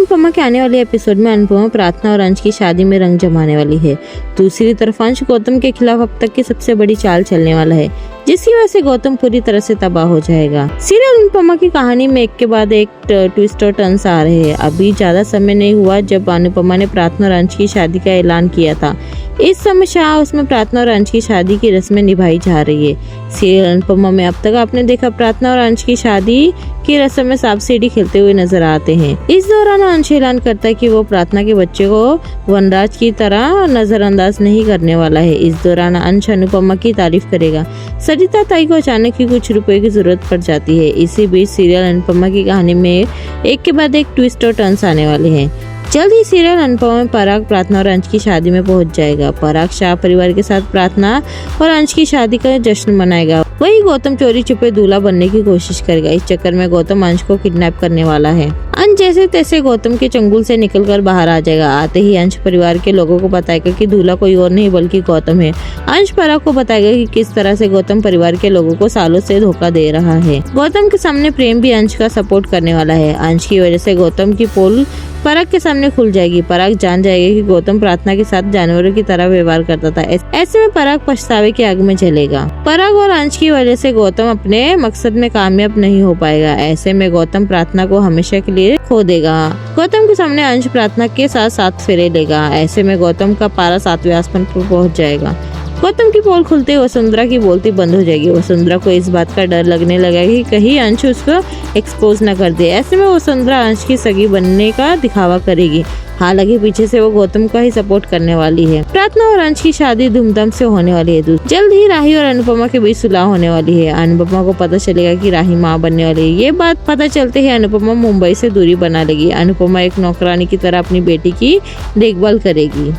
अनुपमा के आने वाले एपिसोड में अनुपमा प्रार्थना और अंश की शादी में रंग जमाने वाली है। दूसरी तरफ अंश गौतम के खिलाफ अब तक की सबसे बड़ी चाल चलने वाला है, जिसकी वजह से गौतम पूरी तरह से तबाह हो जाएगा। सीरियल अनुपमा की कहानी में एक के बाद एक ट्विस्ट और टर्न्स आ रहे हैं। अभी ज्यादा समय नहीं हुआ जब अनुपमा ने प्रार्थना और अंश की शादी का ऐलान किया था। इस समय हाउस में प्रार्थना और अंश की शादी की रस्में निभाई जा रही है। सीरियल अनुपमा में अब तक आपने देखा प्रार्थना और अंश की शादी की रस्म में सांप सीढ़ी खेलते हुए नजर आते हैं। इस दौरान अंश ऐलान करता है कि वो प्रार्थना के बच्चे को वनराज की तरह नजरअंदाज नहीं करने वाला है। इस दौरान अंश अनुपमा की तारीफ करेगा। सरिता ताई को अचानक ही कुछ रुपए की जरूरत पड़ जाती है। इसी बीच सीरियल अनुपमा की कहानी में एक के बाद एक ट्विस्ट और टर्न्स आने वाले हैं। जल्द ही सीरियल अनुपमा में पराग, प्रार्थना और अंश की शादी में पहुंच जाएगा। पराग शाह परिवार के साथ प्रार्थना और अंश की शादी का जश्न मनाएगा। वही गौतम चोरी छुपे दूल्हा बनने की कोशिश करेगा। इस चक्कर में गौतम अंश को किडनैप करने वाला है। अंश जैसे तैसे गौतम के चंगुल से निकलकर बाहर आ जाएगा। आते ही अंश परिवार के लोगों को बताएगा कि दूल्हा कोई और नहीं बल्कि गौतम है। अंश पराग को बताएगा कि किस तरह से गौतम परिवार के लोगों को सालों से धोखा दे रहा है। गौतम के सामने प्रेम भी अंश का सपोर्ट करने वाला है। अंश की वजह से गौतम की पोल पराग के सामने खुल जाएगी। पराग जान जाएगा कि गौतम प्रार्थना के साथ जानवरों की तरह व्यवहार करता था। ऐसे में पराग पछतावे की आग में जलेगा। पराग और अंश की वजह से गौतम अपने मकसद में कामयाब नहीं हो पाएगा। ऐसे में गौतम प्रार्थना को हमेशा के लिए खो देगा। गौतम के सामने अंश प्रार्थना के साथ 7 फेरे लेगा। ऐसे में गौतम का पारा 7वें आसमान पर पहुंच जाएगा। गौतम की पोल खुलते ही वसुंधरा की बोलती बंद हो जाएगी। वसुंधरा को इस बात का डर लगने लगा कि कहीं अंश उसको एक्सपोज न कर दे। ऐसे में वसुंधरा अंश की सगी बनने का दिखावा करेगी। हालांकि पीछे से वो गौतम का ही सपोर्ट करने वाली है। प्रार्थना और अंश की शादी धूमधाम से होने वाली है। जल्द ही राही और अनुपमा के बीच सुलह होने वाली है। अनुपमा को पता चलेगा कि राही माँ बनने वाली है। ये बात पता चलते ही अनुपमा मुंबई से दूरी बना लेगी। अनुपमा एक नौकरानी की तरह अपनी बेटी की देखभाल करेगी।